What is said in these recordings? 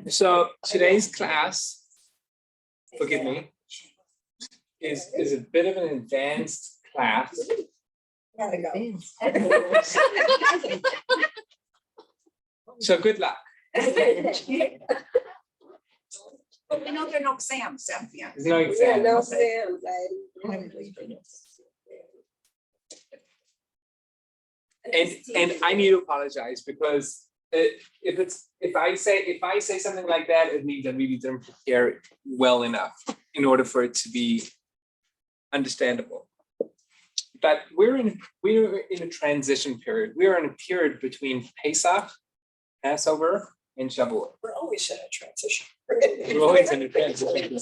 So today's class, forgive me, is a bit of an advanced class. Gotta go. So good luck. But we know there are no exams, Cynthia. There's no Yeah, exam. no Sam. And I need to apologize because if I say something like that, it means I really didn't prepare it well enough in order for it to be understandable. But we're in a transition period. We are in a period between Pesach, Passover, and Shavuot. We're always in a transition. We're always in a transition.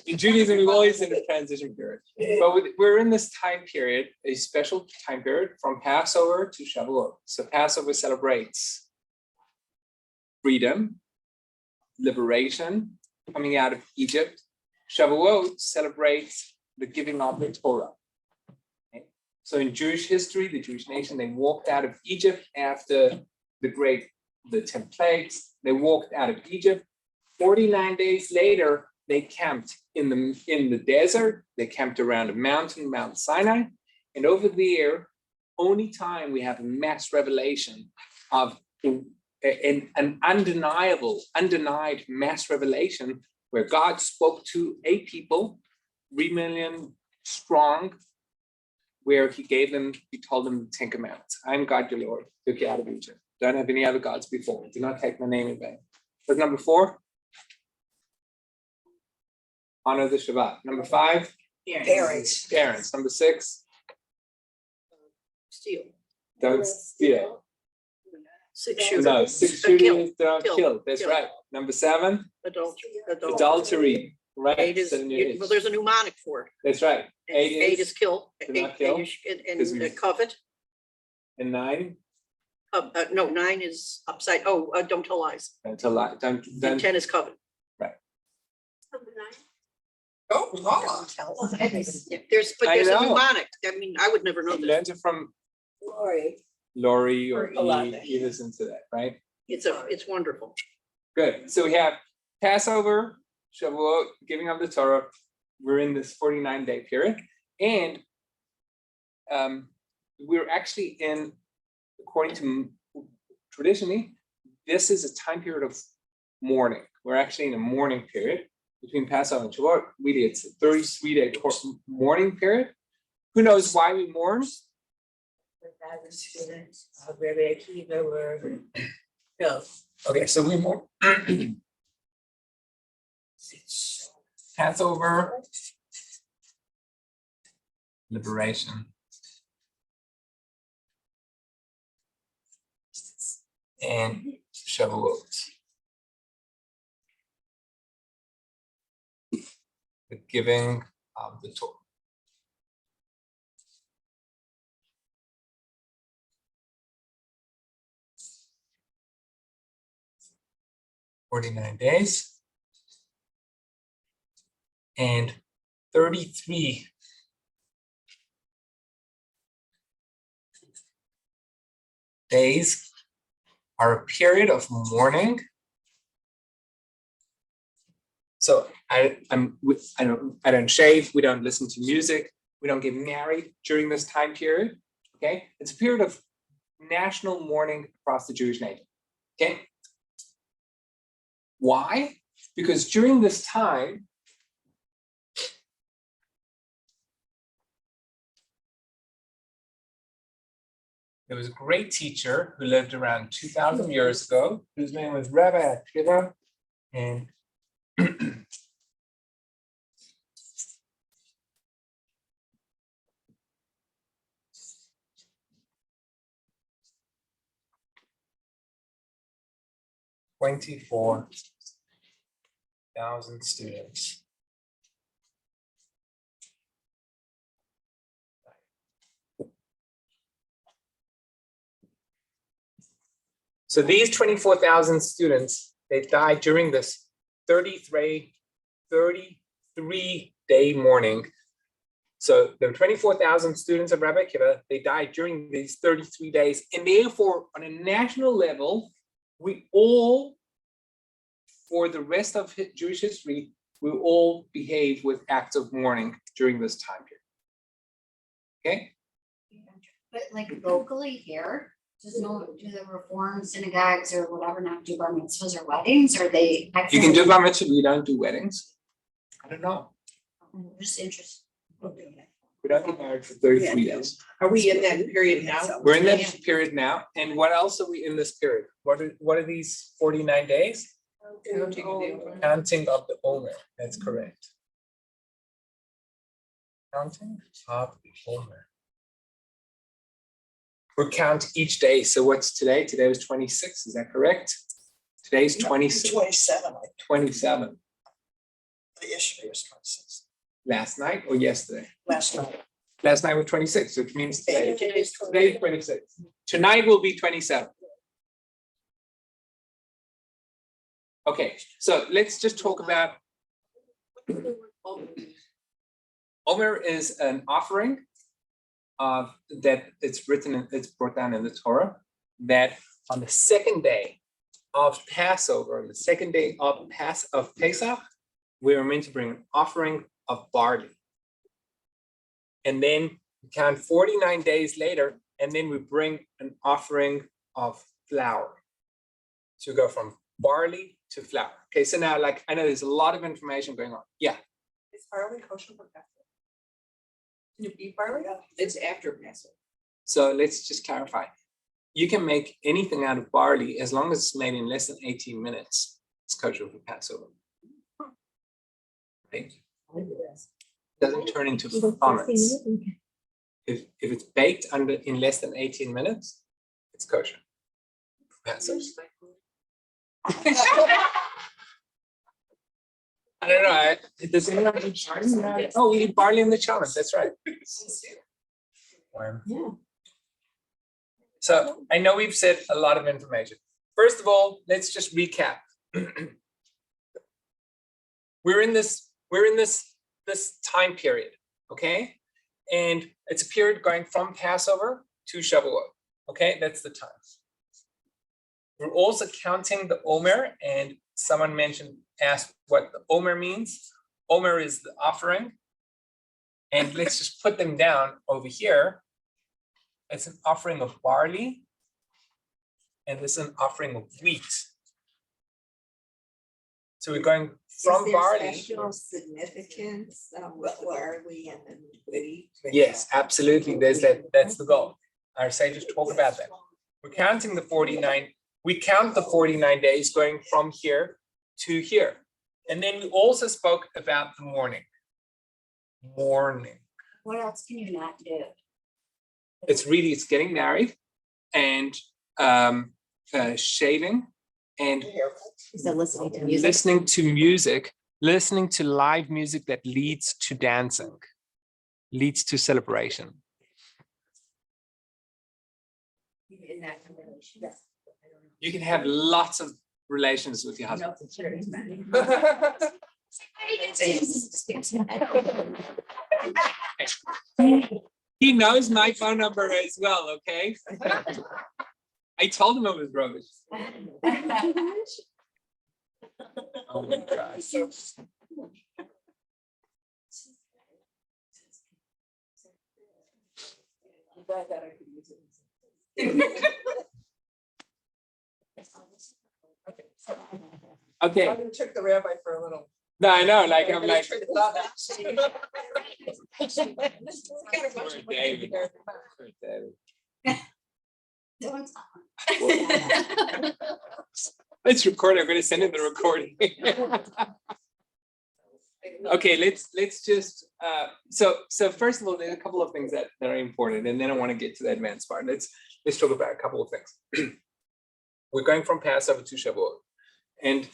In Judaism, we're always in a transition period. But we're in this time period, a special time period from Passover to Shavuot. So Passover celebrates freedom, liberation, coming out of Egypt. Shavuot celebrates the giving of the Torah. Okay? So in Jewish history, the Jewish nation, they walked out of Egypt after the 10 plagues. They walked out of Egypt. 49 days later, they camped in the desert. They camped around a mountain, Mount Sinai. And over there, only time we have a mass revelation of an undenied mass revelation where God spoke to a people, 3 million strong, where he told them the 10 commandments. I am God your Lord, took you out of Egypt. Don't have any other gods before me. Do not take my name in vain. What's number 4? Honor the Shabbat. Number 5? Parents. Number 6? Steal. Don't steal. 6 shooters. No, 6 shootings, don't kill. That's Kill. right. Number 7? Adultery. Right. 8 is, well, there's a mnemonic for it. That's right. 8 is kill. do not kill. And covet. And 9? No, 9 is upside. Don't tell lies. Don't tell lies. And Don't. 10 is covet. Oh, Paula. Yeah, there's a know. mnemonic. I mean, I would never know You this. learned it from Lori or you listen to that, right? It's wonderful. Good. So we have Passover, Shavuot, giving of the Torah. We're in this 49-day period. And we're actually according to traditionally, this is a time period of mourning. We're actually in a mourning period between Passover and Shavuot. Really, it's a 33-day mourning period. Who knows why we mourn? Okay, so we mourn. Passover, liberation, and Shavuot, the giving of the Torah. $49 and 33 days are a period of mourning. So I don't shave, we don't listen to music, we don't get married during this time period. Okay, it's a period of national mourning across the Jewish nation. Okay, why? Because during this time, there was a great teacher who lived around 2,000 years ago, whose name was Rabbi Akiva, and $24,000 students. So these 24,000 students, they died during this 33-day mourning. So there were 24,000 students of Rabbi Akiva. They died during these 33 days. And therefore, on a national level, we all, for the rest of Jewish history, we all behave with acts of mourning during this time period. Okay? But like locally here, do the Reform synagogues or whatever not do bar mitzvahs or weddings, or they? You can do bar mitzvah, we don't do weddings. I don't know. I'm just interested. We don't get married for 33 days. Are we in that period now? We're in that period now. And what else are we in this period? What are these 49 days? Counting of the Omer. That's correct. Counting of the Omer. We count each day. So what's today? Today was 26. Is that correct? Today's 26. 27. 27. Yesterday was 26. Last night or yesterday? Last night. Last night was 26, which means today Today's is 26. Tonight will be 27. Okay, so let's just talk about Omer is an offering that it's brought down in the Torah, that on the second day of Passover, on the second day of Pesach, we are meant to bring an offering of barley. And then we count 49 days later, and then we bring an offering of flour. So we go from barley to flour. Okay, so now, like, I know there's a lot of information going on. Yeah. Is barley kosher for Passover? Can you eat barley? It's after Passover. So let's just clarify. You can make anything out of barley as long as it's made in less than 18 minutes. It's kosher for Passover. Right? Doesn't turn into foments. If it's baked in less than 18 minutes, it's kosher. Passover. I don't know. Does anyone eat barley? Oh, we eat barley in the challenge. That's right. Yeah. So I know we've said a lot of information. First of all, let's just recap. We're in this time period, okay? And it's a period going from Passover to Shavuot, okay? That's the time. We're also counting the Omer, and someone asked what the Omer means. Omer is the offering. And let's just put them down over here. It's an offering of barley, and this is an offering of wheat. So we're going from barley. Special significance with the barley and the wheat? Yes, absolutely. That's the goal. Our sages talk about that. We're counting the 49. We count the 49 days going from here to here. And then we also spoke about the mourning. Mourning. What else can you not do? It's getting married and shaving and So listening to listening to live music that leads to dancing, leads to celebration. In that combination. You can have lots of relations with your husband. He knows my phone number as well, okay? I told him it was rubbish. Oh my gosh. Okay. I'm gonna check the rabbi for a little. No, I know, like, I'm like. Poor David. Poor David. Don't Let's record. I'm going to send him the recording. Okay, let's just. So first of all, there's a couple of things that are important, and then I want to get to the advanced part. Let's talk about a couple of things. We're going from Passover to Shavuot, and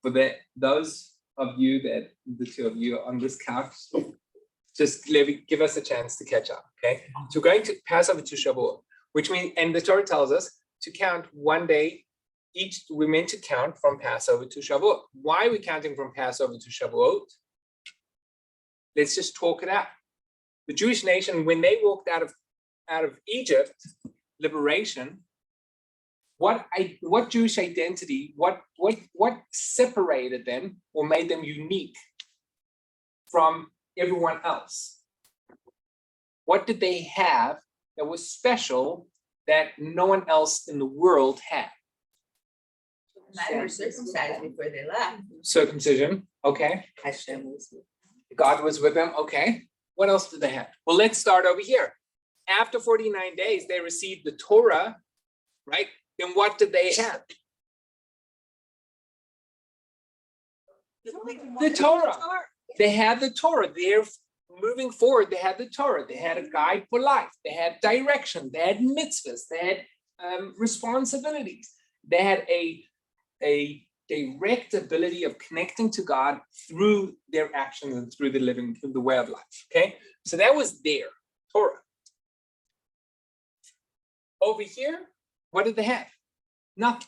for those of you the two of you on this couch, just give us a chance to catch up. Okay, so we're going to Passover to Shavuot, which means, and the Torah tells us to count one day each. We're meant to count from Passover to Shavuot. Why are we counting from Passover to Shavuot? Let's just talk it out. the Jewish nation, when they walked out of Egypt, liberation, what Jewish identity, what separated them or made them unique from everyone else? What did they have that was special that no one else in the world had? They were circumcised before they left. Circumcision, okay. Hashem was. God was with them, okay. What else did they have? Well, let's start over here. After 49 days, they received the Torah, right? Then what did they have? The Torah. They had the Torah. They're moving forward. They had the Torah. They had a guide for life. They had direction. They had mitzvahs. They had responsibilities. They had a direct ability of connecting to God through their actions and through the way of life. Okay, so that was their Torah. Over here, what did they have? Nothing.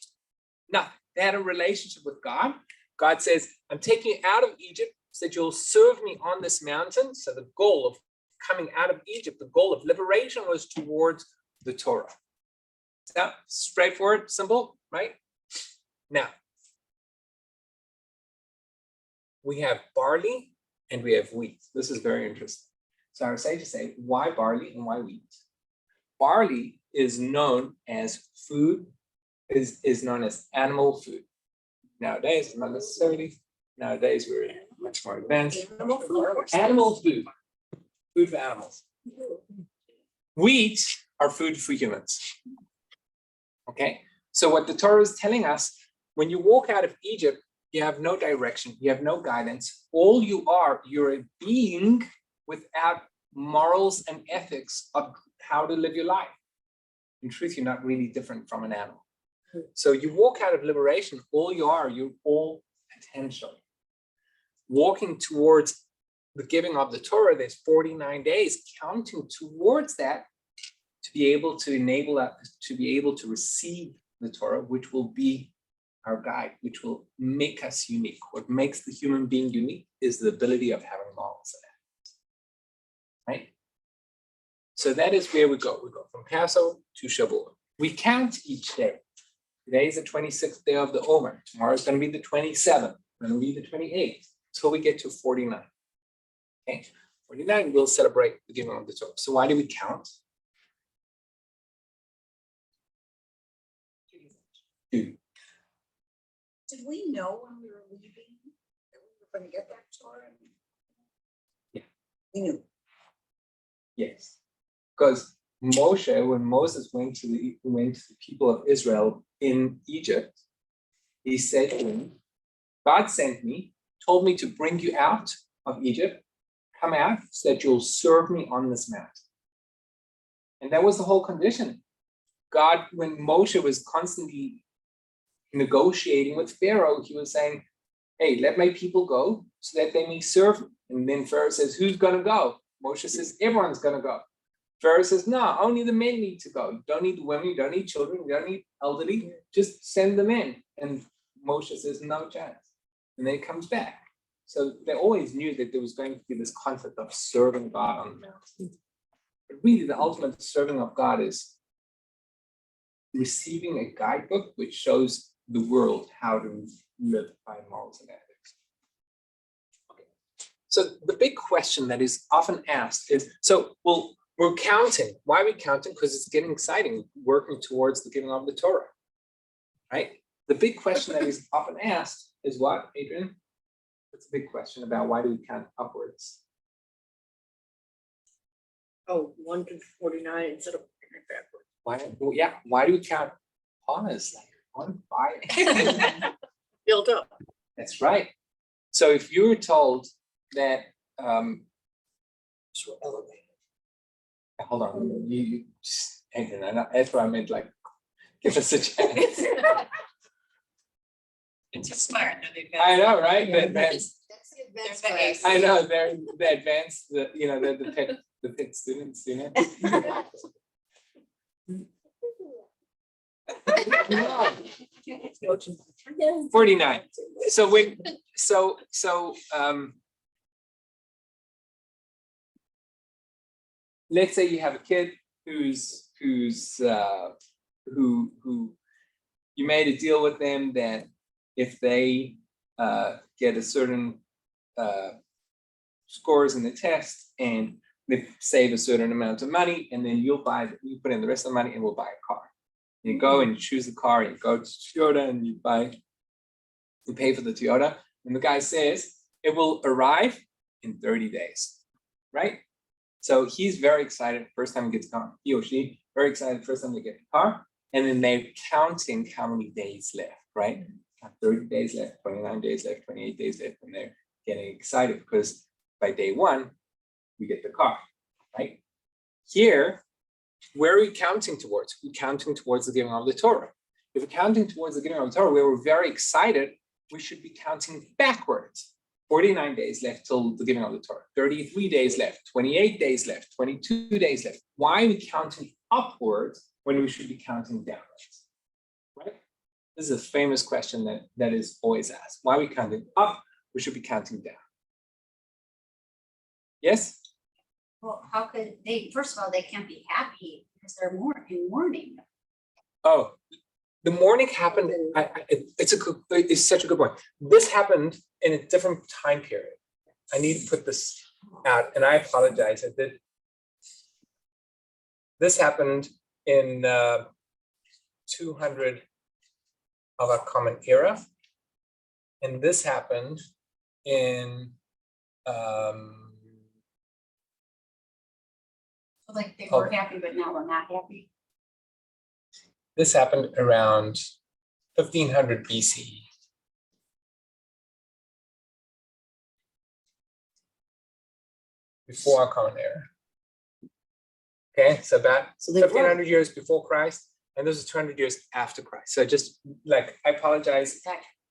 Nothing. They had a relationship with God. God says, I'm taking you out of Egypt so that you'll serve me on this mountain. So the goal of coming out of Egypt, the goal of liberation was towards the Torah. So straightforward, simple, right? Now, we have barley and we have wheat. This is very interesting. So I would say, why barley and why wheat? Barley is known as food, is known as animal food. Nowadays, not necessarily. Nowadays, we're much more advanced. Animal food, food for animals. Wheat are food for humans. Okay, so what the Torah is telling us, when you walk out of Egypt, you have no direction, you have no guidance. All you are, you're a being without morals and ethics of how to live your life. In truth, you're not really different from an animal. So you walk out of liberation, all you are, you're all potential. Walking towards the giving of the Torah, there's 49 days counting towards that to be able to enable us to be able to receive the Torah, which will be our guide, which will make us unique. What makes the human being unique is the ability of having morals and ethics, right? So that is where we go. We go from Passover to Shavuot. We count each day. Today is the 26th day of the Omer. Tomorrow is going to be the 27th. Going to be the 28th until we get to 49. Okay, 49 we'll celebrate the giving of the Torah. So why do we count? Two. Did we know when we were leaving that we were going to get that Torah? Yeah. We knew. Yes, because Moshe, when Moses went to the people of Israel in Egypt, he said to them, God sent me, told me to bring you out of Egypt, come out so that you'll serve me on this mountain. And that was the whole condition. God, when Moshe was constantly negotiating with Pharaoh, he was saying, hey, let my people go so that they may serve me. And then Pharaoh says, who's going to go? Moshe says, everyone's going to go. Pharaoh says, no, only the men need to go. You don't need women, you don't need children, you don't need elderly, just send them in. And Moshe says, no chance. And then it comes back. So they always knew that there was going to be this conflict of serving God on the mountain. But really, the ultimate serving of God is receiving a guidebook which shows the world how to live by morals and ethics. Okay. So the big question that is often asked is, well, we're counting. Why are we counting? Because it's getting exciting, working towards the giving of the Torah, right? The big question that is often asked is what, Adrian? It's a big question about why do we count upwards? Oh, 1 to 49 instead of backwards. Why? Well, yeah. Why do we count honors like on fire? Built up. That's right. So if you were told that, So elevated. hold on, you just, Adrian, that's what I meant. Like, give us a chance. It's just smart. I know, right? That's the advanced class. I know they're the advanced, they're the pit students, you know. 49. So let's say you have a kid who you made a deal with them that if they get a certain scores in the test and they save a certain amount of money, and then you put in the rest of the money and we'll buy a car. You go and you choose the car, and you go to Toyota and you pay for the Toyota, and the guy says it will arrive in 30 days, right? So he's very excited first time he gets a car. He or she very excited first time they get a car, and then they're counting how many days left, right? 30 days left, 29 days left, 28 days left, and they're getting excited because by day one, we get the car, right? Here, where are we counting towards? We're counting towards the giving of the Torah. If we're counting towards the giving of the Torah, where we're very excited, we should be counting backwards. 49 days left till the giving of the Torah, 33 days left, 28 days left, 22 days left. Why are we counting upwards when we should be counting downwards, right? This is a famous question that is always asked. Why are we counting up? We should be counting down. Yes? Well, how could they, first of all, they can't be happy because they're in mourning. Oh, the mourning happened, it's such a good point. This happened in a different time period. I need to put this out, and I apologize. This happened in 200 of our Common Era, and this happened in Like they were happy, but now we're not happy. this happened around 1500 BCE. Before our Common Era. Okay, so about So they 1500 years before Christ, and this is 200 years after Christ. So just like, I apologize.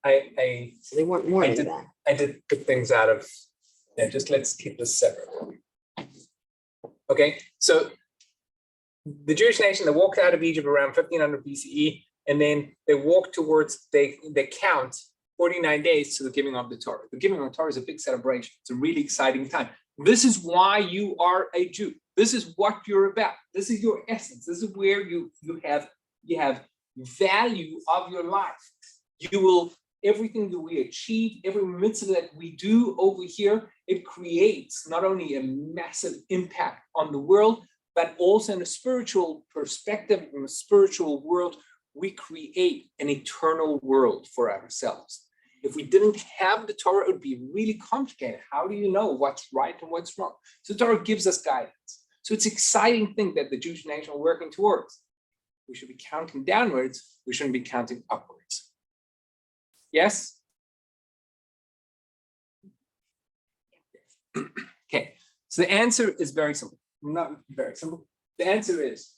I So they weren't mourning did- that. I did put things out of, yeah, just let's keep this separate. Okay, so the Jewish nation, they walked out of Egypt around 1500 BCE, and then they walk towards, they count 49 days to the giving of the Torah. The giving of the Torah is a big celebration. It's a really exciting time. This is why you are a Jew. This is what you're about. This is your essence. This is where you have value of your life. You will, everything that we achieve, every mitzvah that we do over here, it creates not only a massive impact on the world, but also in a spiritual perspective, in a spiritual world, we create an eternal world for ourselves. If we didn't have the Torah, it would be really complicated. How do you know what's right and what's wrong? So the Torah gives us guidance. So it's an exciting thing that the Jewish nation are working towards. We should be counting downwards. We shouldn't be counting upwards. Yes? Okay, so the answer is very simple. Not very simple. The answer is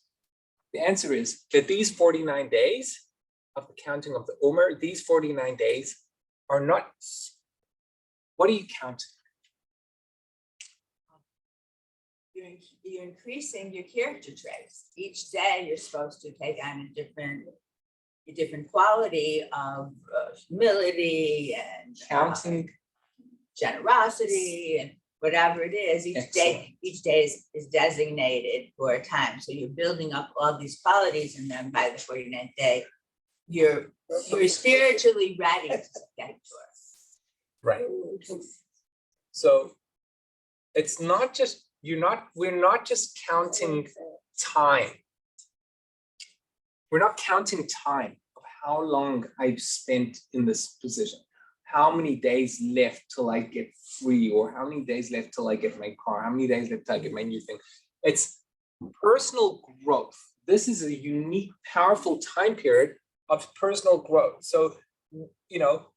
that these 49 days of the counting of the Omer, these 49 days are not, what are you counting? You're increasing your character traits. Each day you're supposed to take on a different quality of humility and Counting. generosity and whatever it is. Each day is designated for a time. So you're building up all these qualities, and then by the 49th day, you're spiritually ready to get to us. Right. So it's not just, we're not just counting time. We're not counting time of how long I've spent in this position, how many days left till I get free, or how many days left till I get my car, how many days left till I get my new thing. It's personal growth. This is a unique, powerful time period of personal growth. So,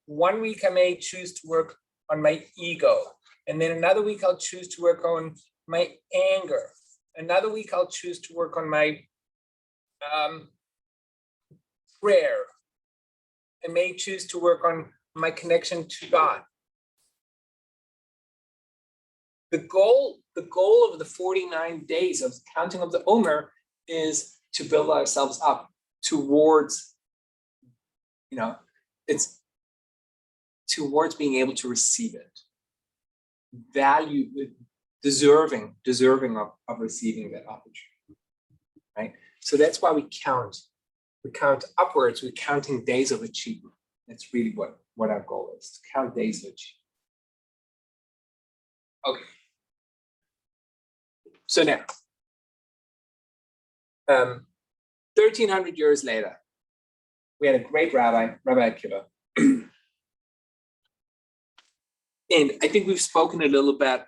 1 week I may choose to work on my ego, and then another week I'll choose to work on my anger. Another week I'll choose to work on my prayer. I may choose to work on my connection to God. The goal of the 49 days of counting of the Omer is to build ourselves up towards, it's towards being able to receive it, value it, deserving of receiving that opportunity, right? So that's why we count upwards, we're counting days of achievement. That's really what our goal is, to count days of achievement. Okay. So now, 1300 years later, we had a great rabbi, Rabbi Akiva. And I think we've spoken a little bit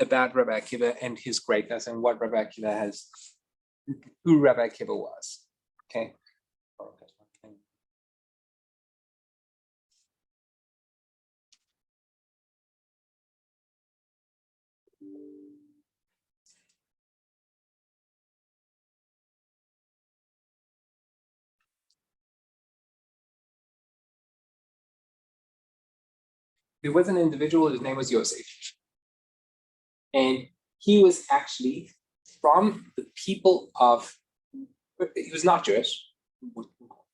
about Rabbi Akiva and his greatness and what Rabbi Akiva has, who Rabbi Akiva was. Okay. There was an individual, his name was Yosef. And he was actually from the people of, he was not Jewish,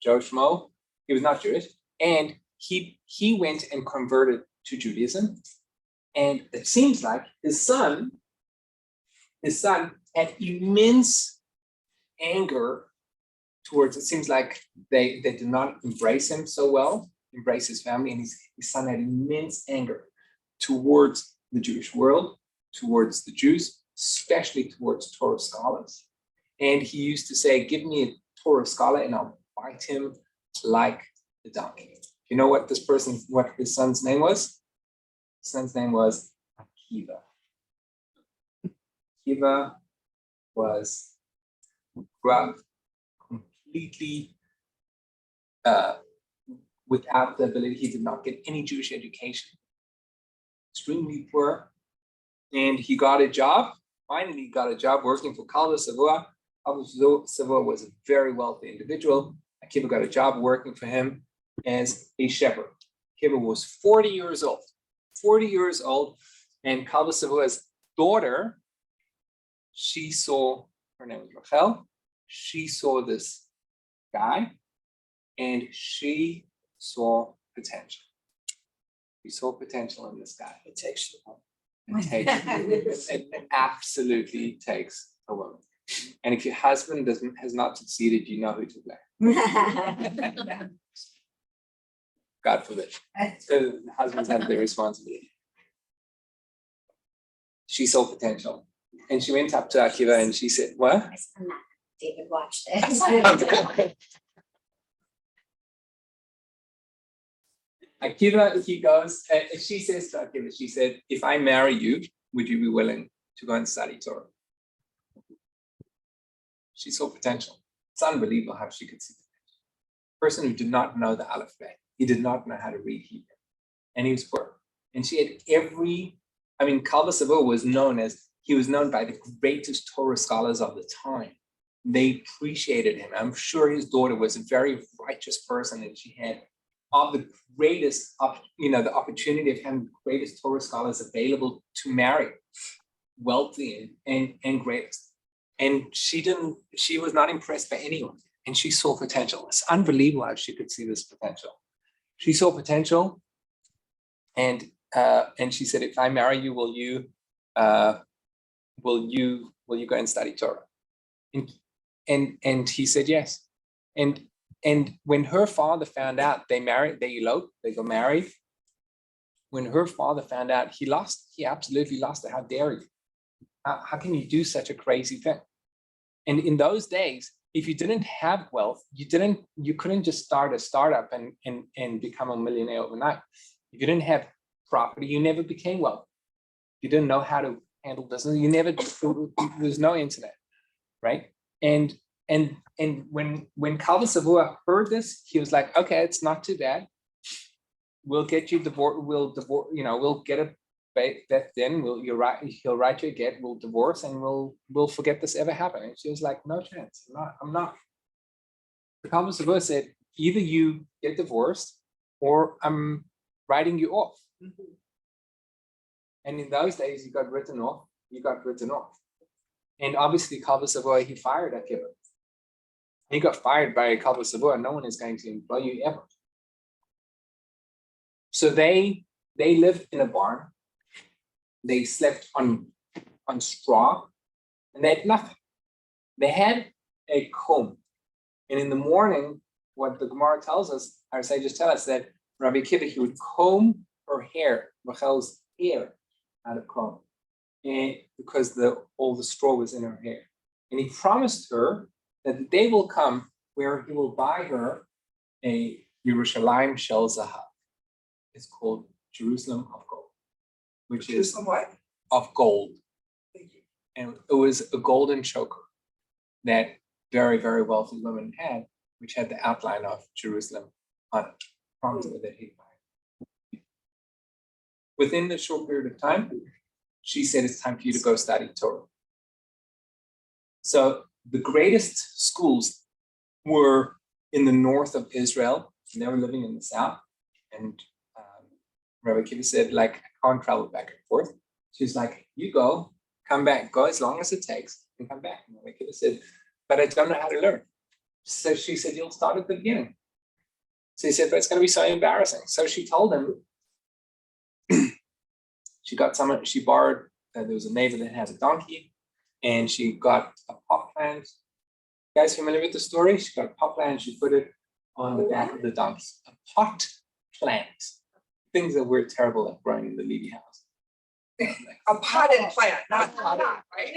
Joe Schmo, he was not Jewish. And he went and converted to Judaism. And it seems like his son had immense anger towards, it seems like they did not embrace him so well, embrace his family, and his son had immense anger towards the Jewish world, towards the Jews, especially towards Torah scholars. And he used to say, give me a Torah scholar and I'll bite him like a donkey. You know what his son's name was? His son's name was Akiva. Akiva grew up completely without the ability. He did not get any Jewish education, extremely poor. And he got a job, finally got a job working for Kalva Savua. Kalva Savua was a very wealthy individual. Akiva got a job working for him as a shepherd. Akiva was 40 years old, and Kalva Savua's daughter, she saw, her name was Rachel, she saw this guy, and she saw potential. She saw potential in this guy. It takes it absolutely takes a woman. And if your husband has not succeeded, you know who to blame. God forbid. So husbands have the responsibility. She saw potential. And she went up to Akiva and she said, what? I'm not. David watched it. Akiva, he goes, she says to Akiva, she said, if I marry you, would you be willing to go and study Torah? She saw potential. It's unbelievable how she could see potential. A person who did not know the Aleph Bet, he did not know how to read Hebrew, and he was poor. And she had Kalva Savua was known by the greatest Torah scholars of the time. They appreciated him. I'm sure his daughter was a very righteous person, and she had of the greatest, the opportunity of having the greatest Torah scholars available to marry, wealthy and greatest. And she was not impressed by anyone, and she saw potential. It's unbelievable how she could see this potential. She saw potential, and she said, if I marry you, will you go and study Torah? And he said yes. And when her father found out, they eloped, they got married. When her father found out, he absolutely lost it. How dare you? How can you do such a crazy thing? And in those days, if you didn't have wealth, you couldn't just start a startup and become a millionaire overnight. If you didn't have property, you never became wealthy. You didn't know how to handle business. There's no internet, right? And when Kalva Savua heard this, he was like, okay, it's not too bad. We'll get you divorced. We'll get a bet then. He'll write you a get. We'll divorce, and we'll forget this ever happened. And she was like, no chance. I'm not. The Kalva Savua said, either you get divorced, or I'm writing you off. Mm-hmm. And in those days, you got written off. And obviously, Kalva Savua, he fired Akiva. He got fired by Kalva Savua. No one is going to employ you ever. So they lived in a barn. they slept on straw, and they had nothing. They had a comb, and in the morning, what the Gemara tells us, our sages tell us that Rabbi Akiva, he would comb her hair, Rachel's hair, out of comb, and because all the straw was in her hair. And he promised her that the day will come where he will buy her a Yerushalayim Shel Zahav. It's called Jerusalem of Gold, which is What? of gold. Thank you. And it was a golden choker that very, very wealthy women had, which had the outline of Jerusalem on it. Promised her that he'd buy it. Within the short period of time, she said, it's time for you to go study Torah. So the greatest schools were in the north of Israel, and they were living in the south. And Rabbi Akiva said, like, I can't travel back and forth. She's like, you go, come back, go as long as it takes, and come back. And Rabbi Akiva said, but I don't know how to learn. So she said, you'll start at the beginning. So he said, but it's going to be so embarrassing. So she told him, she borrowed, there was a neighbor that has a donkey, and she got a pot plant. You guys familiar with the story? She got a pot plant and she put it on the back of the donkey. A pot plant. Things that we're terrible at growing in the Levy house. A potted plant, not pot, right?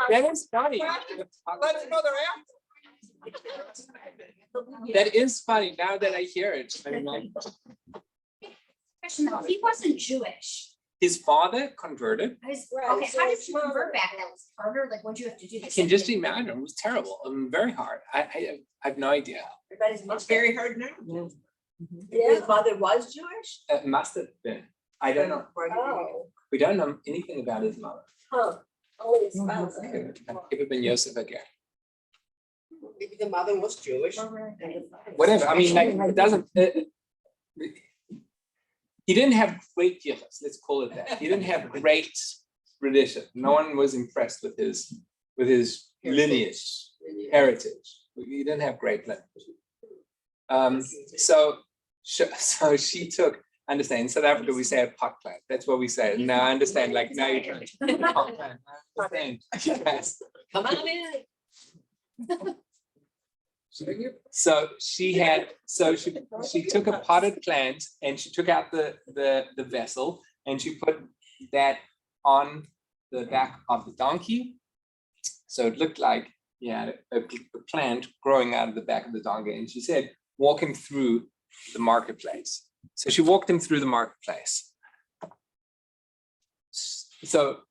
That is funny. Let's go there. That is funny now that I hear it. I'm like, Question though, he wasn't Jewish. his father converted. Okay, how did you convert back? That was harder, like what'd you have to do? I can just imagine, it was terrible, very hard. I have no idea. It's very hard now. His mother was Jewish? It must have been. I don't know. Oh, We don't know anything about his mother. huh. Only his father. Ibn Ben Yosef again. Maybe the mother was Jewish. Whatever, I mean, like, it doesn't. He didn't have great yichus, let's call it that. He didn't have great tradition. No one was impressed with his lineage, heritage. He didn't have great lineage. So she took, understand, in South Africa, we say a pot plant. That's what we say. Now I understand, like, now you're trying to pot plant. I understand. Yes. Come on in. So she took a potted plant and she took out the vessel and she put that on the back of the donkey. So it looked like he had a plant growing out of the back of the donkey. And she said, walk him through the marketplace. So she walked him through the marketplace. So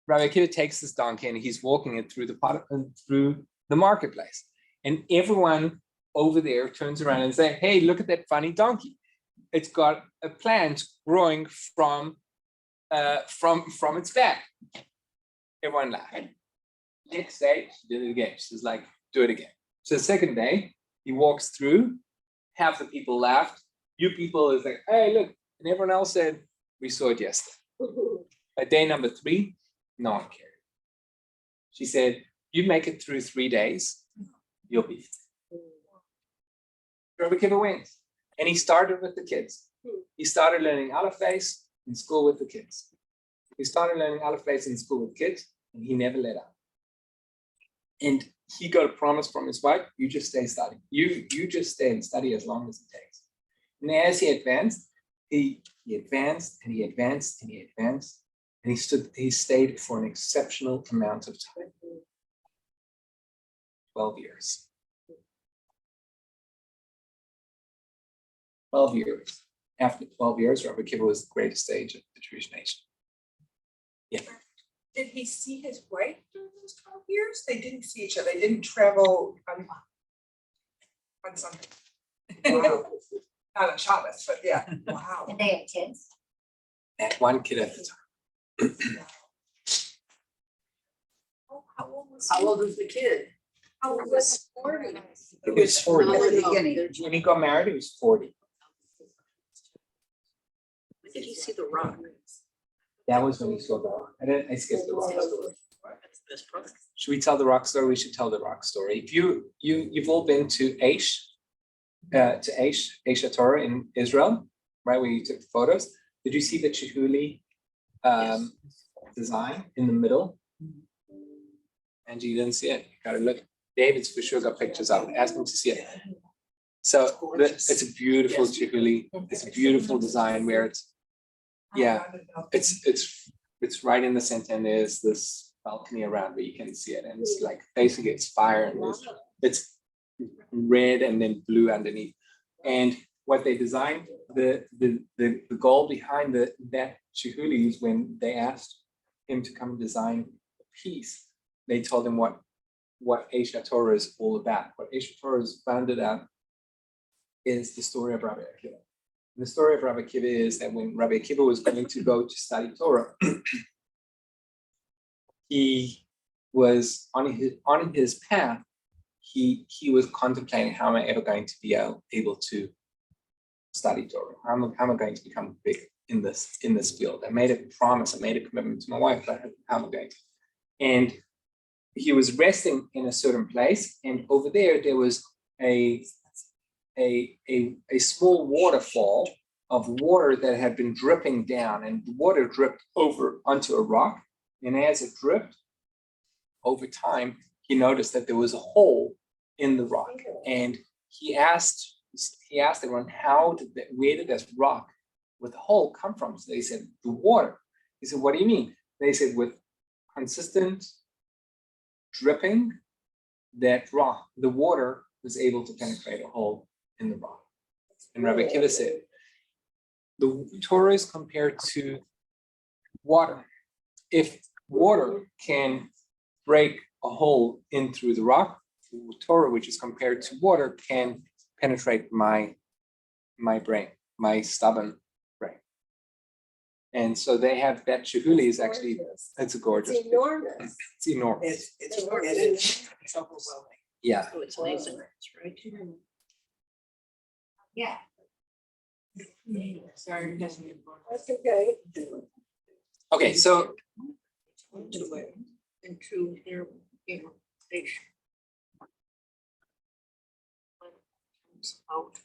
Rabbi Akiva takes this donkey and he's walking it through the marketplace. And everyone over there turns around and say, hey, look at that funny donkey. It's got a plant growing from its back. Everyone laughed. Next day, she did it again. She's like, do it again. So the second day, he walks through, half the people laughed. You people is like, hey, look. And everyone else said, we saw it yesterday. By day number 3, no one cared. She said, you make it through 3 days, you'll be. Rabbi Akiva went, and he started with the kids. He started learning Aleph Beis in school with the kids. He started learning Aleph Beis in school with kids, and he never let up. And he got a promise from his wife: you just stay studying. You just stay and study as long as it takes. And as he advanced, he advanced and he advanced and he advanced, and he stayed for an exceptional amount of time. 12 years. 12 years. After 12 years, Rabbi Akiva was the greatest age of the Jewish nation. Yeah. Did he see his wife during those 12 years? They didn't see each other. They didn't travel on something. Wow. Not on Shabbos, but yeah. Wow. Did they have kids? And one kid at the time. How old was How old was the kid? How old was 40? He was 40. No, no. When he got married, he was 40. When did he see the rock? That was when he saw the rock. I skipped the rock. should we tell the rock story? We should tell the rock story. If you've all been to Aish Torah in Israel, right, where you took the photos. Did you see the Chihuly design in the middle? Angie, you didn't see it. You gotta look. David's for sure got pictures of it. Ask him to see it. So it's a beautiful Chihuly. It's a beautiful design where it's right in the center, and there's this balcony around where you can see it, and it's like basically it's fire, and it's red and then blue underneath. And what they designed, the goal behind that Chihuly is when they asked him to come design a piece, they told him what Aisha Torah is all about. What Aisha Torah is founded on is the story of Rabbi Akiva. And the story of Rabbi Akiva is that when Rabbi Akiva was going to go to study Torah, he was on his path. He was contemplating, how am I ever going to be able to study Torah? How am I going to become big in this field? I made a promise, I made a commitment to my wife, but how am I going to? And he was resting in a certain place, and over there was a small waterfall of water that had been dripping down, and the water dripped over onto a rock. And as it dripped, over time, he noticed that there was a hole in the rock, and he asked everyone, where did this rock with the hole come from? So they said, the water. He said, what do you mean? They said, with consistent dripping, that rock, the water was able to penetrate a hole in the rock. And Rabbi Akiva said, the Torah is compared to water. If water can break a hole in through the rock, Torah, which is compared to water, can penetrate my brain, my stubborn brain. And so they have that Chihuly is actually, it's a gorgeous. It's enormous. It's enormous. It's overwhelming. Yeah. Oh, it's amazing, right? Yeah. Sorry. That's okay. Okay, so Into here, out.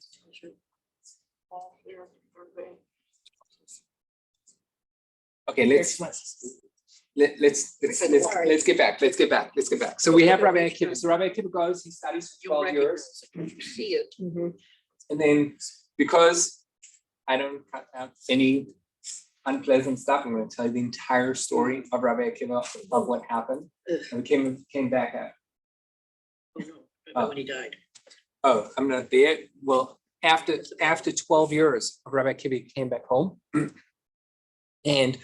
okay, let's get back. Let's get back. So we have Rabbi Akiva. So Rabbi Akiva goes, he studies for 12 years. You see it. And then, because I don't cut out any unpleasant stuff, I'm going to tell you the entire story of Rabbi Akiva, of what happened. And we came back at. Oh, no, when he died. Oh, I'm not there. Well, after 12 years of Rabbi Akiva, he came back home. And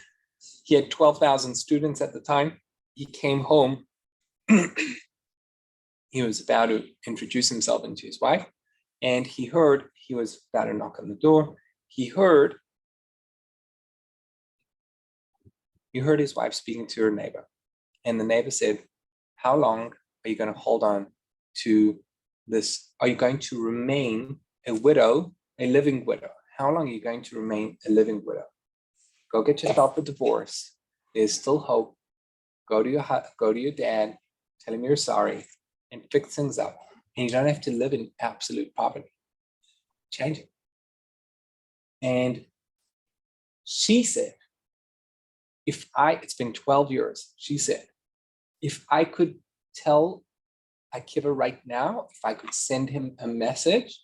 he had 12,000 students at the time. He came home. He was about to introduce himself into his wife. And he was about to knock on the door. He heard his wife speaking to her neighbor. And the neighbor said, how long are you going to hold on to this? Are you going to remain a widow, a living widow? How long are you going to remain a living widow? Go get yourself a divorce. There's still hope. Go to your dad, tell him you're sorry, and fix things up. And you don't have to live in absolute poverty. Change it. And she said, it's been 12 years, she said, if I could tell Akiva right now, if I could send him a message,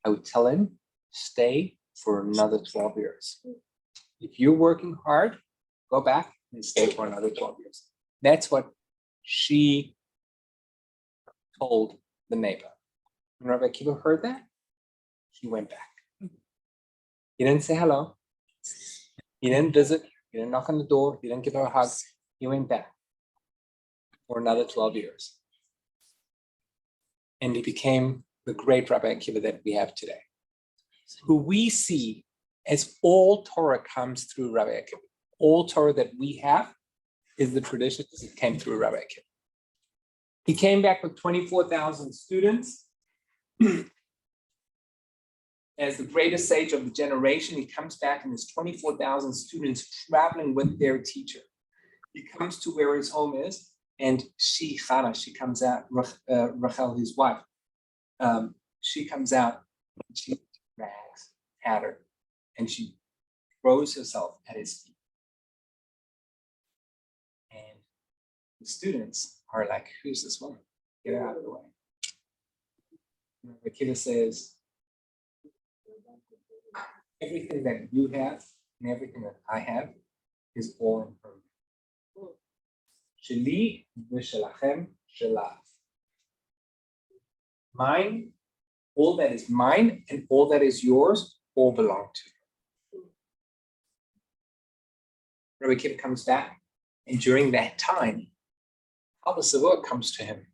I would tell him, stay for another 12 years. If you're working hard, go back and stay for another 12 years. That's what she told the neighbor. When Rabbi Akiva heard that, he went back. He didn't say hello. He didn't visit. He didn't knock on the door. He didn't give her a hug. He went back for another 12 years. And he became the great Rabbi Akiva that we have today, who we see as all Torah comes through Rabbi Akiva. All Torah that we have is the tradition that came through Rabbi Akiva. He came back with 24,000 students. As the greatest sage of the generation, he comes back and there's 24,000 students traveling with their teacher. He comes to where his home is, And Chana, she comes out, Rachel, his wife, she comes out, and she rags at her, and she throws herself at his feet. And the students are like, who's this woman? Get her out of the way. And the kid says, everything that you have and everything that I have is all in her. Sheli v'shelachem shelah. Mine, all that is mine and all that is yours, all belong to you. Rabbi Akiva comes back, and during that time, Abba Savua comes to him.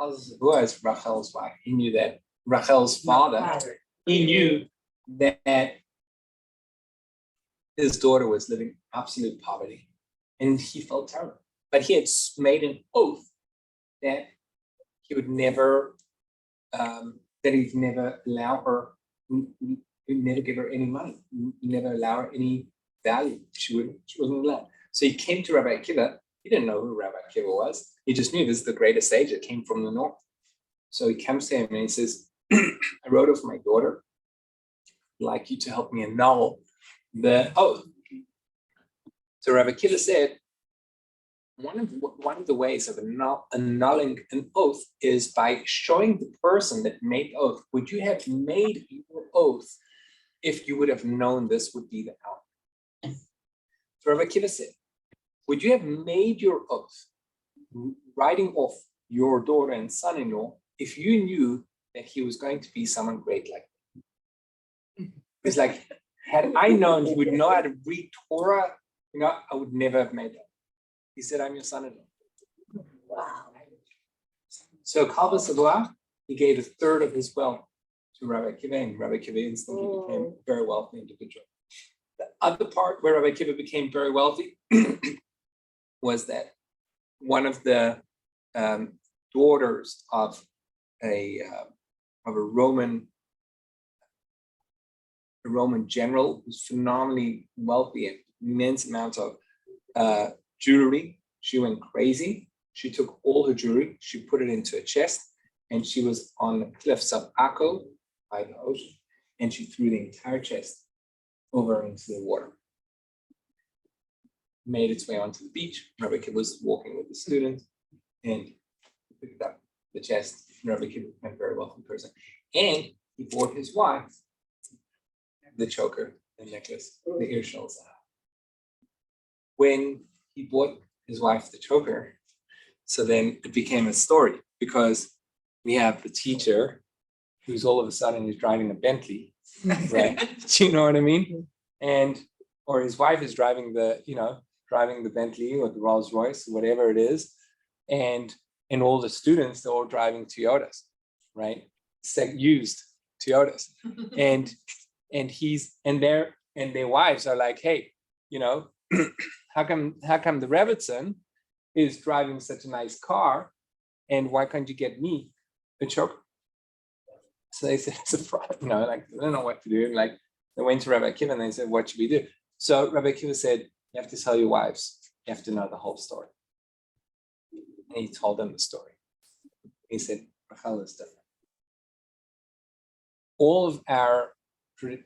Abba Savua is Rachel's wife. He knew that Rachel's father, he knew that his daughter was living in absolute poverty, and he felt terrible. But he had made an oath that he would never, allow her, he'd never give her any money, never allow her any value. She wasn't allowed. So he came to Rabbi Akiva. He didn't know who Rabbi Akiva was. He just knew this is the greatest sage that came from the north. So he comes to him and he says, I wrote off my daughter. I'd like you to help me annul the oath. So Rabbi Akiva said, one of the ways of annulling an oath is by showing the person that made the oath, would you have made your oath if you would have known this would be the outcome? So Rabbi Akiva said, would you have made your oath, writing off your daughter and son-in-law, if you knew that he was going to be someone great like that? It's like, had I known he would know how to read Torah, I would never have made that. He said, I'm your son-in-law. Wow. So Kalva Savua, he gave a third of his wealth to Rabbi Akiva, and Rabbi Akiva instantly became a very wealthy individual. The other part where Rabbi Akiva became very wealthy was that one of the daughters of a Roman general who's phenomenally wealthy and immense amounts of jewelry. She went crazy. She took all her jewelry, she put it into a chest, and she was on the cliffs of Akko by the ocean, and she threw the entire chest over into the water. Made its way onto the beach. Rabbi Akiva was walking with the student, and he picked up the chest. Rabbi Akiva became a very wealthy person. And he bought his wife the choker, the necklace, the earshawls. When he bought his wife the choker, so then it became a story, because we have the teacher who's all of a sudden is driving a Bentley, right? Do you know what I mean? And or his wife is driving the Bentley or the Rolls Royce, whatever it is, and all the students, they're all driving Toyotas, right? Used Toyotas, and their wives are like, hey, how come the Rebbitzin is driving such a nice car, and why can't you get me a choker? So they said, it's a fraud, like, they don't know what to do. Like, they went to Rabbi Akiva and they said, what should we do? So Rabbi Akiva said, you have to tell your wives, you have to know the whole story. And he told them the story. He said, Rachel is different.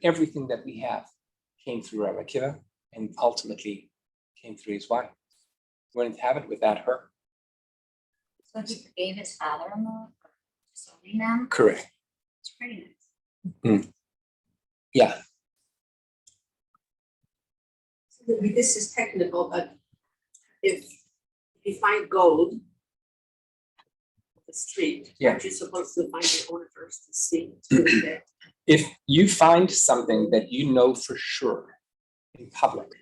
Everything that we have came through Rabbi Akiva, and ultimately came through his wife. We wouldn't have it without her. So he gave his father-in-law zoning them. Correct. It's pretty nice. Yeah. This is technical, but if you find gold on the street, Yeah. aren't you supposed to find the owner first to see? It's really there? If you find something that you know for sure in public,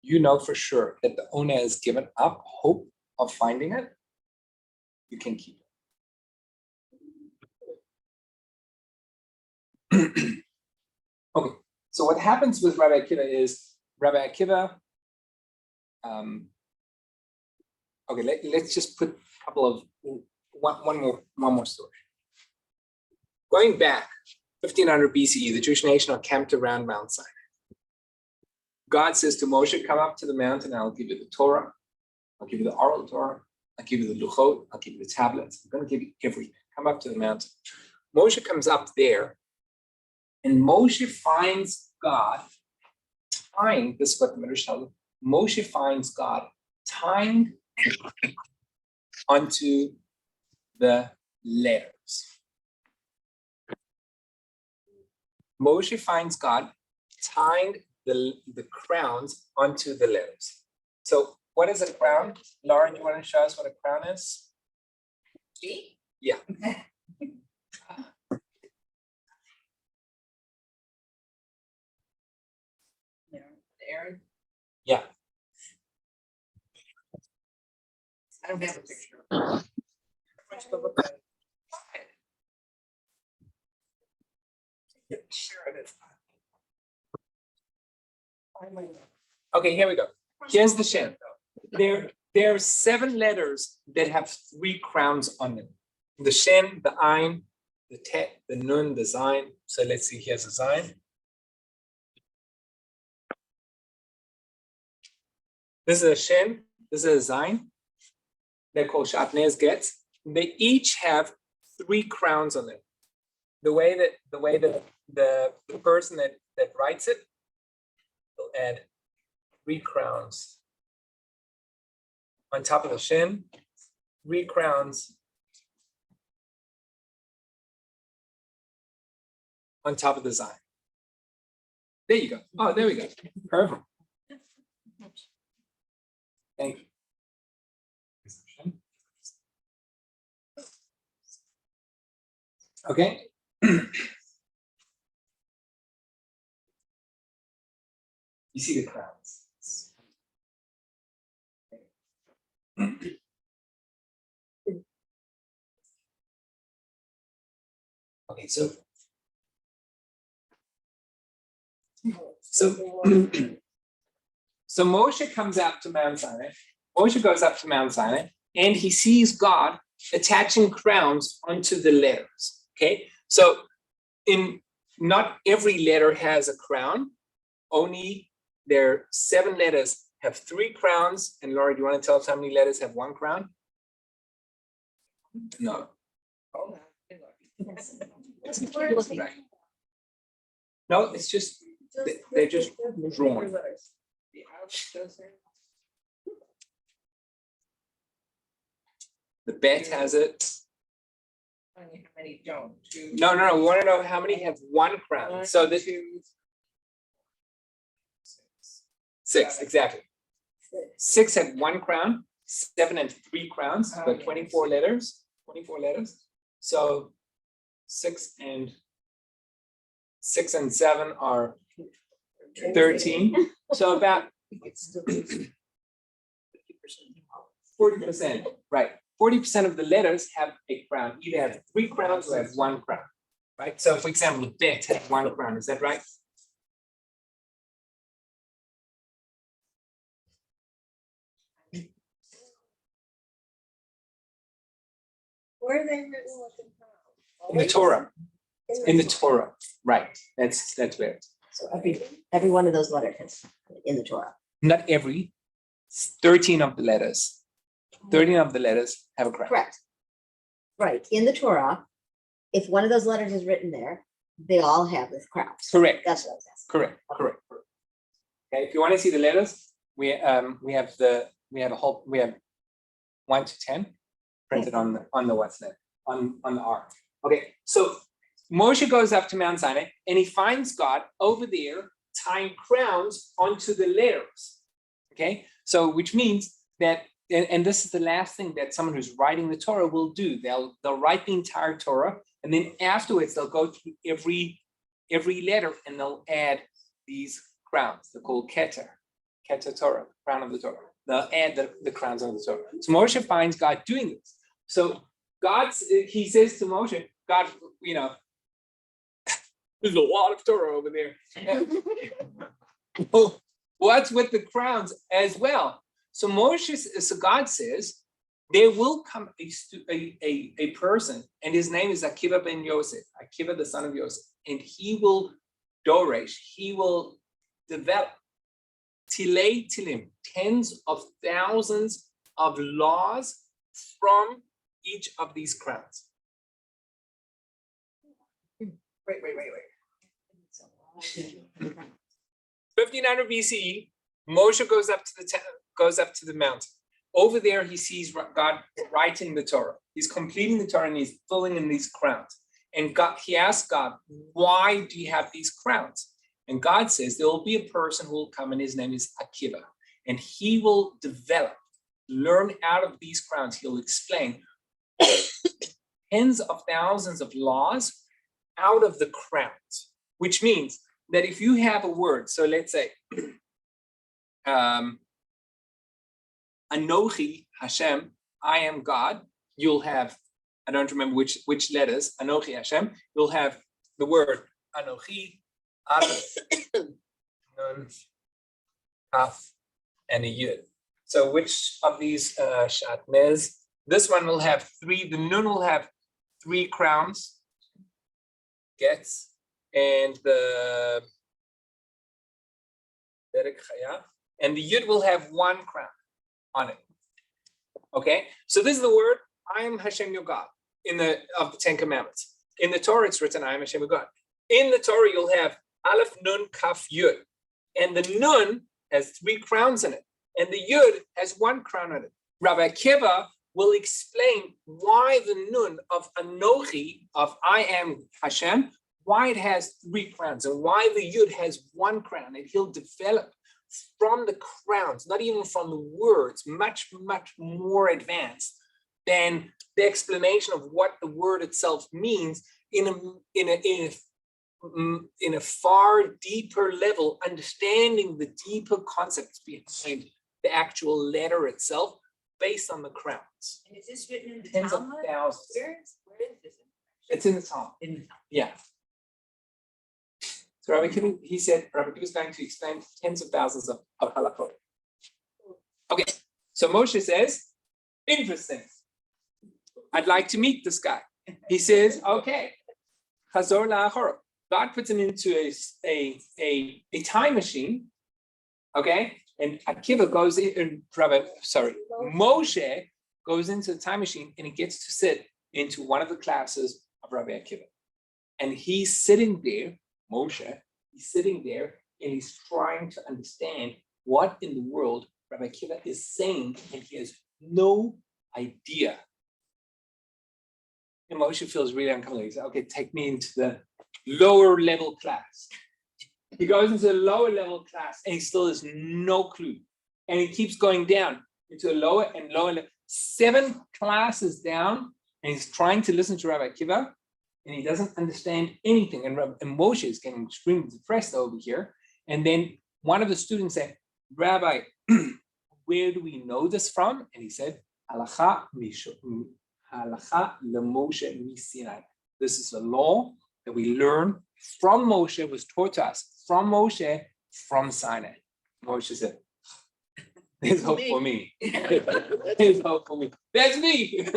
you know for sure that the owner has given up hope of finding it, you can keep it. Okay, so what happens with Rabbi Akiva is Rabbi Akiva. Let's just put a couple of one more story. Going back 1500 BCE, the Jewish nation are camped around Mount Sinai. God says to Moshe, come up to the mountain, I'll give you the Torah, I'll give you the oral Torah, I'll give you the luchot, I'll give you the tablets, I'm going to give you everything. Come up to the mountain. Moshe comes up there, and Moshe finds God tying, this is what the Midrash tells us, Moshe finds God tying onto the letters. Moshe finds God tying the crowns onto the letters. So what is a crown? Lauren, you want to show us what a crown is? G? Yeah. Aaron? Yeah. I don't have a picture. Sure it is. Okay, here we go. Here's the Shem. There are 7 letters that have 3 crowns on them. The Shen, the Ein, the Tet, the Nun, the Zayin. So let's see, here's a Zayin. This is a Shen, this is a Zayin. They're called Shatnez Getz. They each have 3 crowns on them. The way that the person that writes it will add 3 crowns on top of the Shin, 3 crowns on top of the Zayin. There you go. Oh, there we go. Perfect. Thank you. Okay. You see the crowns. Okay, so Moshe comes out to Mount Sinai. Moshe goes up to Mount Sinai and he sees God attaching crowns onto the letters. Okay, so not every letter has a crown. Only there are 7 letters have 3 crowns. And Laura, do you want to tell us how many letters have 1 crown? No. Right. No, it's just they're just drawn. The bet has it. How many don't? No. We want to know how many have 1 crown. So this 6, exactly. 6 have 1 crown, 7 and 3 crowns, but 24 letters. 24 letters. So 6 and 7 are 13. So about 40%, right? 40% of the letters have a crown, either have 3 crowns or have 1 crown, right? So for example, the bet has 1 crown, is that right? Where are they written with the crown? In the Torah. In the Torah, right? That's where. So every one of those letters is in the Torah. Not every. 13 of the letters. 13 of the letters have a crown. Correct. Right, in the Torah, if one of those letters is written there, they all have this crown. Correct. That's what I was asking. Correct. Okay, if you want to see the letters, we have 1 to 10 printed on the what's that on the ark. Okay, so Moshe goes up to Mount Sinai and he finds God over there tying crowns onto the letters. Okay, so which means that, and this is the last thing that someone who's writing the Torah will do. They'll write the entire Torah, and then afterwards they'll go through every letter and they'll add these crowns. They're called Keter Torah, crown of the Torah. They'll add the crowns of the Torah. So Moshe finds God doing this. So he says to Moshe, God, there's a lot of Torah over there. Oh, what's with the crowns as well? So God says, there will come a person, and his name is Akiva ben Yosef, Akiva the son of Yosef, and he will develop tilei tilim, tens of thousands of laws from each of these crowns. Wait. 1500 BCE, Moshe goes up to the mountain. Over there, he sees God writing the Torah. He's completing the Torah and he's filling in these crowns. And he asks God, why do you have these crowns? And God says, there will be a person who will come and his name is Akiva. And he will learn out of these crowns. He'll explain tens of thousands of laws out of the crowns, which means that if you have a word, so let's say, Anochi Hashem, I am God, you'll have, I don't remember which letters, Anochi Hashem, you'll have the word Anochi, Aleph, Nun, Kaf, and a Yud. So which of these Shatnez? This one will have three, the Nun will have 3 crowns, gets, and the and the Yud will have 1 crown on it. Okay, so this is the word, I am Hashem your God, of the 10 Commandments. In the Torah, it's written, I am Hashem your God. In the Torah, you'll have Aleph, Nun, Kaf, Yud. And the Nun has 3 crowns in it. And the Yud has 1 crown on it. Rabbi Akiva will explain why the Nun of Anochi, of I am Hashem, why it has 3 crowns and why the Yud has 1 crown. And he'll develop from the crowns, not even from the words, much, much more advanced than the explanation of what the word itself means in a far deeper level, understanding the deeper concepts behind the actual letter itself based on the crowns. And is this written in the Tens of Talmud? thousands. Where is this? It's in the Talmud. In the Talmud. Yeah. So Rabbi Akiva, he said, Rabbi Akiva is going to explain tens of thousands of halachot. Okay, so Moshe says, interesting. I'd like to meet this guy. He says, okay, Chazor la'achor. God puts him into a time machine, okay? And Akiva goes in, Moshe goes into the time machine and he gets to sit into one of the classes of Rabbi Akiva. And he's sitting there, Moshe, he's sitting there and he's trying to understand what in the world Rabbi Akiva is saying, and he has no idea. And Moshe feels really uncomfortable. He says, okay, take me into the lower level class. He goes into the lower level class and he still has no clue. And he keeps going down into a lower and lower level, 7 classes down, and he's trying to listen to Rabbi Akiva, and he doesn't understand anything. And Moshe is getting extremely depressed over here. And then one of the students said, Rabbi, where do we know this from? And he said, Halacha leMoshe miSinai. This is a law that we learn from Moshe, was taught to us from Moshe, from Sinai. Moshe said, there's hope for me. There's hope for me. That's me.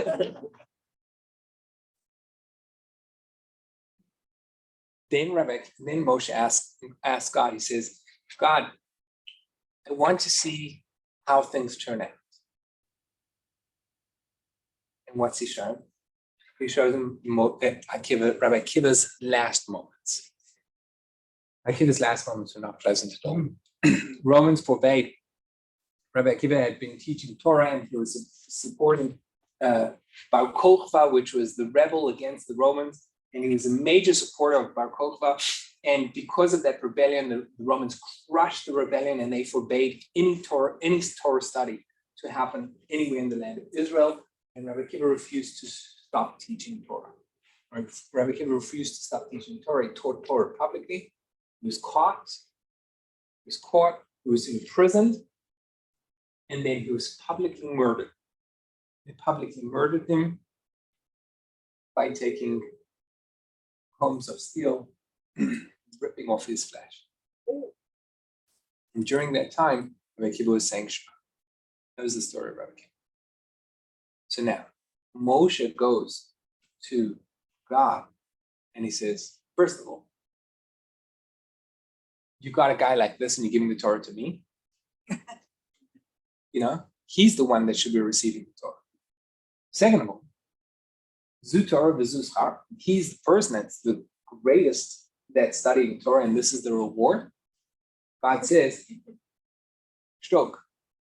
Then Moshe asked God, he says, God, I want to see how things turn out. And what's he showing? He shows him Rabbi Akiva's last moments. Rabbi Akiva's last moments were not pleasant at all. Romans forbade. Rabbi Akiva had been teaching Torah and he was supporting Bar Kokhba, which was the rebel against the Romans. And he was a major supporter of Bar Kokhba. And because of that rebellion, the Romans crushed the rebellion and they forbade any Torah study to happen anywhere in the land of Israel. And Rabbi Akiva refused to stop teaching Torah. Rabbi Akiva refused to stop teaching Torah. He taught Torah publicly. He was caught. He was imprisoned. And then he was publicly murdered. They publicly murdered him by taking combs of steel, ripping off his flesh. And during that time, Rabbi Akiva was saying Shema. That was the story of Rabbi Akiva. So now, Moshe goes to God and he says, first of all, you got a guy like this and you're giving the Torah to me? You know, he's the one that should be receiving the Torah. Second of all, Zu Torah v'zu schar, he's the person that's the greatest that's studying Torah, and this is the reward. God says, Shtok,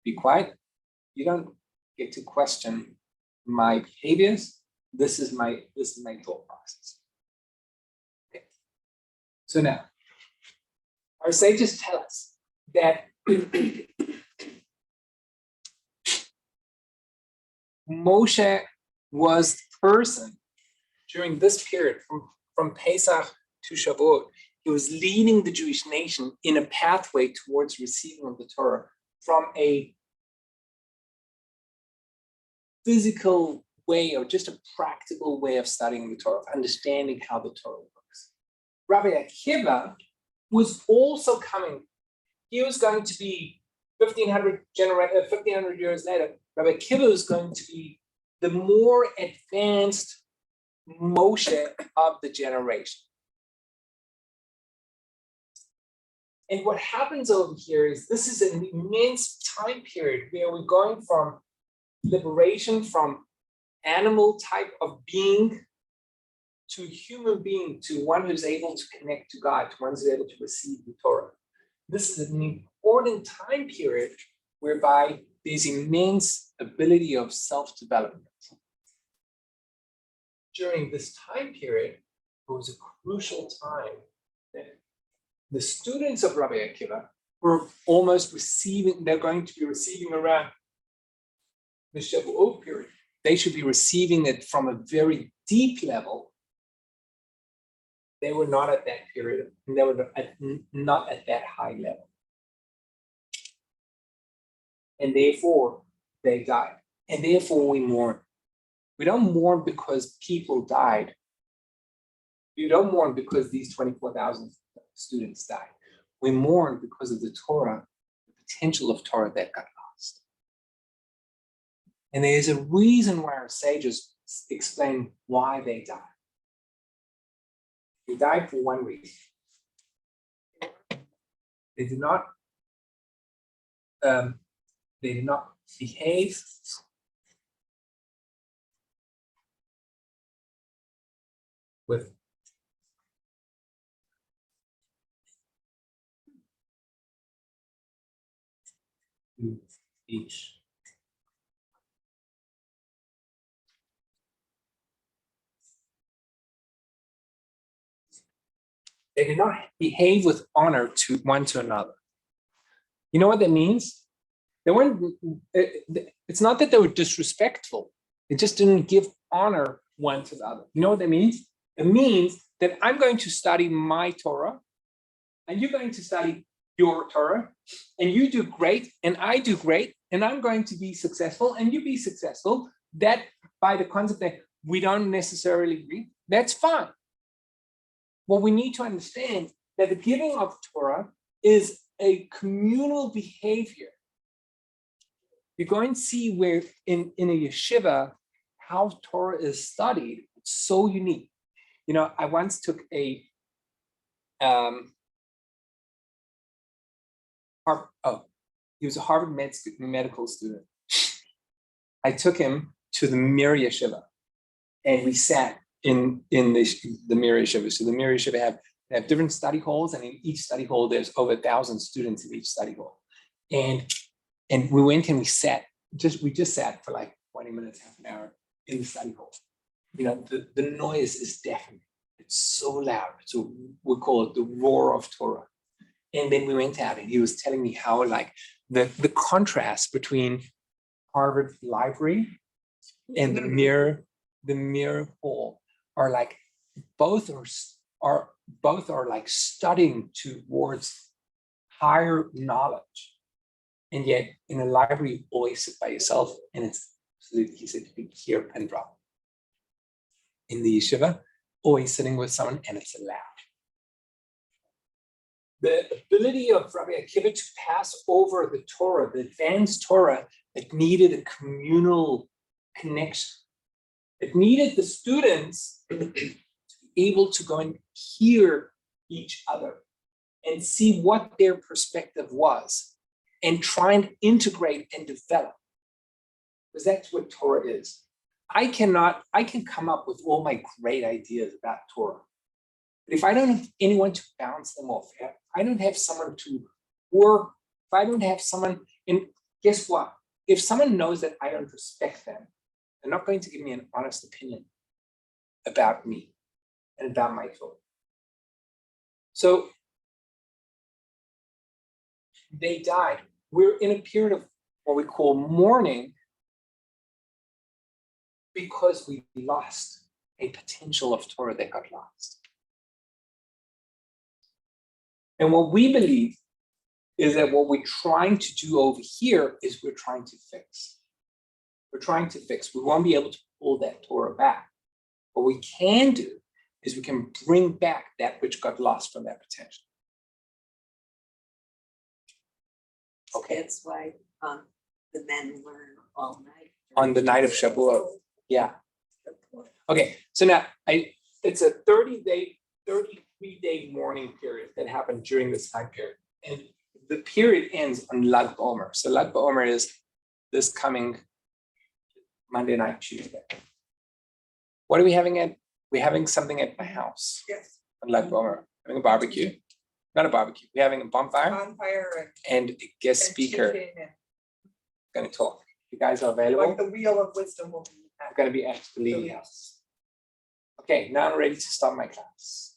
be quiet. You don't get to question my behaviors. This is my thought process. Okay. So now, our sages tell us that Moshe was the person during this period from Pesach to Shavuot. He was leading the Jewish nation in a pathway towards receiving of the Torah from a physical way or just a practical way of studying the Torah, of understanding how the Torah works. Rabbi Akiva was also coming. He was going to be 1500 years later. Rabbi Akiva was going to be the more advanced Moshe of the generation. And what happens over here is this is an immense time period where we're going from liberation from animal type of being to human being, to one who's able to connect to God, to one who's able to receive the Torah. This is an important time period whereby there's immense ability of self-development. During this time period, it was a crucial time that the students of Rabbi Akiva were almost receiving, they're going to be receiving around the Shavuot period. They should be receiving it from a very deep level. They were not at that period, and they were not at that high level. And therefore, they died. And therefore, we mourn. We don't mourn because people died. We don't mourn because these 24,000 students died. We mourn because of the Torah, the potential of Torah that got lost. And there's a reason why our sages explain why they died. They died for one reason. They did not behave with each. They did not behave with honor to one to another. You know what that means? They weren't, it's not that they were disrespectful. They just didn't give honor one to the other. You know what that means? It means that I'm going to study my Torah, and you're going to study your Torah, and you do great, and I do great, and I'm going to be successful, and you be successful. That, by the concept that we don't necessarily agree, that's fine. What we need to understand that the giving of Torah is a communal behavior. You're going to see where in a yeshiva, how Torah is studied. It's so unique. You know, I once took a he was a Harvard medical student. I took him to the Mir Yeshiva, and we sat in the Mir Yeshiva. So the Mir Yeshiva have different study halls, and in each study hall, there's over 1,000 students in each study hall. And we went and we just sat for like 20 minutes, half an hour in the study hall. You know, the noise is deafening. It's so loud. So we call it the roar of Torah. And then we went out, and he was telling me how like the contrast between Harvard Library and the Mir Hall are like both are like studying towards higher knowledge. And yet in a library, you always sit by yourself, and it's, so he said, you can hear a pin drop. In the yeshiva, always sitting with someone, and it's loud. The ability of Rabbi Akiva to pass over the Torah, the advanced Torah, that needed a communal connection. It needed the students to be able to go and hear each other and see what their perspective was and try and integrate and develop. Because that's what Torah is. I can come up with all my great ideas about Torah. But if I don't have anyone to bounce them off, if I don't have someone to work, if I don't have someone, and guess what? If someone knows that I don't respect them, they're not going to give me an honest opinion about me and about my Torah. So they died. We're in a period of what we call mourning because we lost a potential of Torah that got lost. And what we believe is that what we're trying to do over here is we're trying to fix. We're trying to fix. We won't be able to pull that Torah back. What we can do is we can bring back that which got lost from that potential. Okay. That's why the men learn all night. On the night of Shavuot. Yeah. Okay, so now it's a 33-day mourning period that happened during this time period. And the period ends on Lag BaOmer. So Lag BaOmer is this coming Monday night, Tuesday. What are we having we're having something at my house Yes, on Lag BaOmer. Having a barbecue. Not a barbecue. We're having a bonfire bonfire and a guest and speaker chicken and going to talk. You guys are available? like the wheel of wisdom will be. I'm going to be at the Lee house. Okay, now I'm ready to start my class.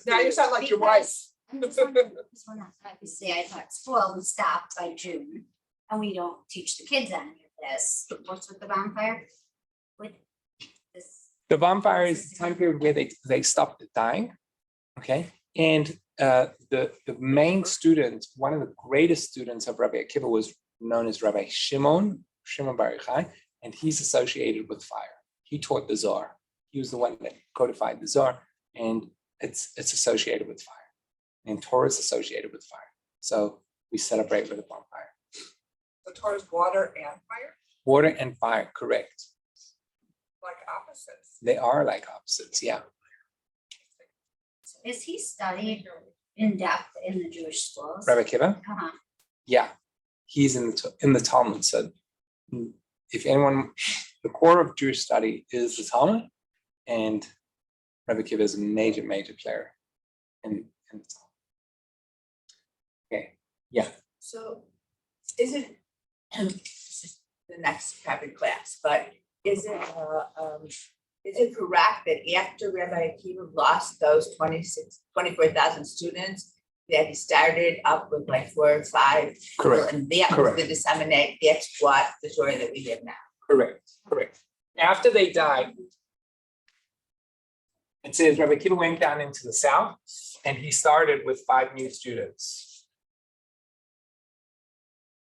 Now you sound like your wife. Obviously, I thought school would stop by June, and we don't teach the kids any of this. What's with the bonfire? With this, The bonfire is the time period where they stop the dying, okay? And the main student, one of the greatest students of Rabbi Akiva was known as Rabbi Shimon Bar Yochai, and he's associated with fire. He taught the Zohar. He was the one that codified the Zohar, and it's associated with fire. And Torah is associated with fire. So we celebrate with a bonfire. The Torah's water and fire, Water and fire, correct. like opposites. They are like opposites, yeah. is he studied in depth in the Jewish schools? Rabbi Akiva? Uh-huh. Yeah, he's in the Talmud. So if anyone, the core of Jewish study is the Talmud, and Rabbi Akiva is a major player in the Talmud. Okay, yeah. So is it, this is the next probably class, but is it correct that after Rabbi Akiva lost those 24,000 students, that he started up with like 4 or 5? Correct. And that was Correct. the disseminate, that's what the Torah that we have now. Correct. After they died, it says Rabbi Akiva went down into the south, and he started with 5 new students.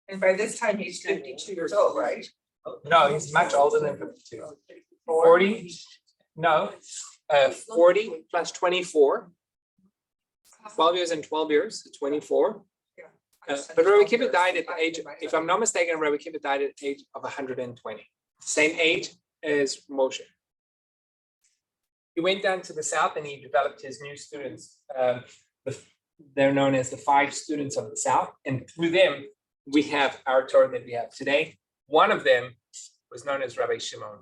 And by this time, he's 52 years old, right? No, he's much older than 52. 40, no, 40 plus 24. 12 years and 12 years, 24. But Rabbi Akiva died at the age, if I'm not mistaken, Rabbi Akiva died at the age of 120. Same age as Moshe. He went down to the south and he developed his new students. They're known as the 5 students of the south. And through them, we have our Torah that we have today. One of them was known as Rabbi Shimon,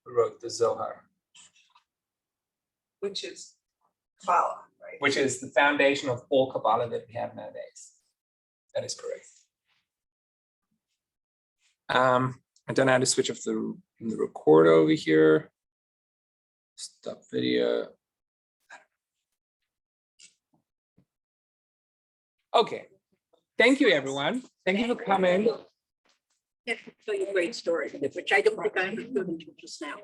who wrote the Zohar, Which is Kabbalah, right? which is the foundation of all Kabbalah that we have nowadays. That is correct. I don't know how to switch off the record over here. Stop video. Okay. Thank you, everyone. Thank you for coming. I can tell you a great story, which I don't think I understood until just now.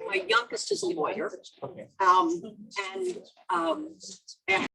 My youngest is a lawyer. Okay. And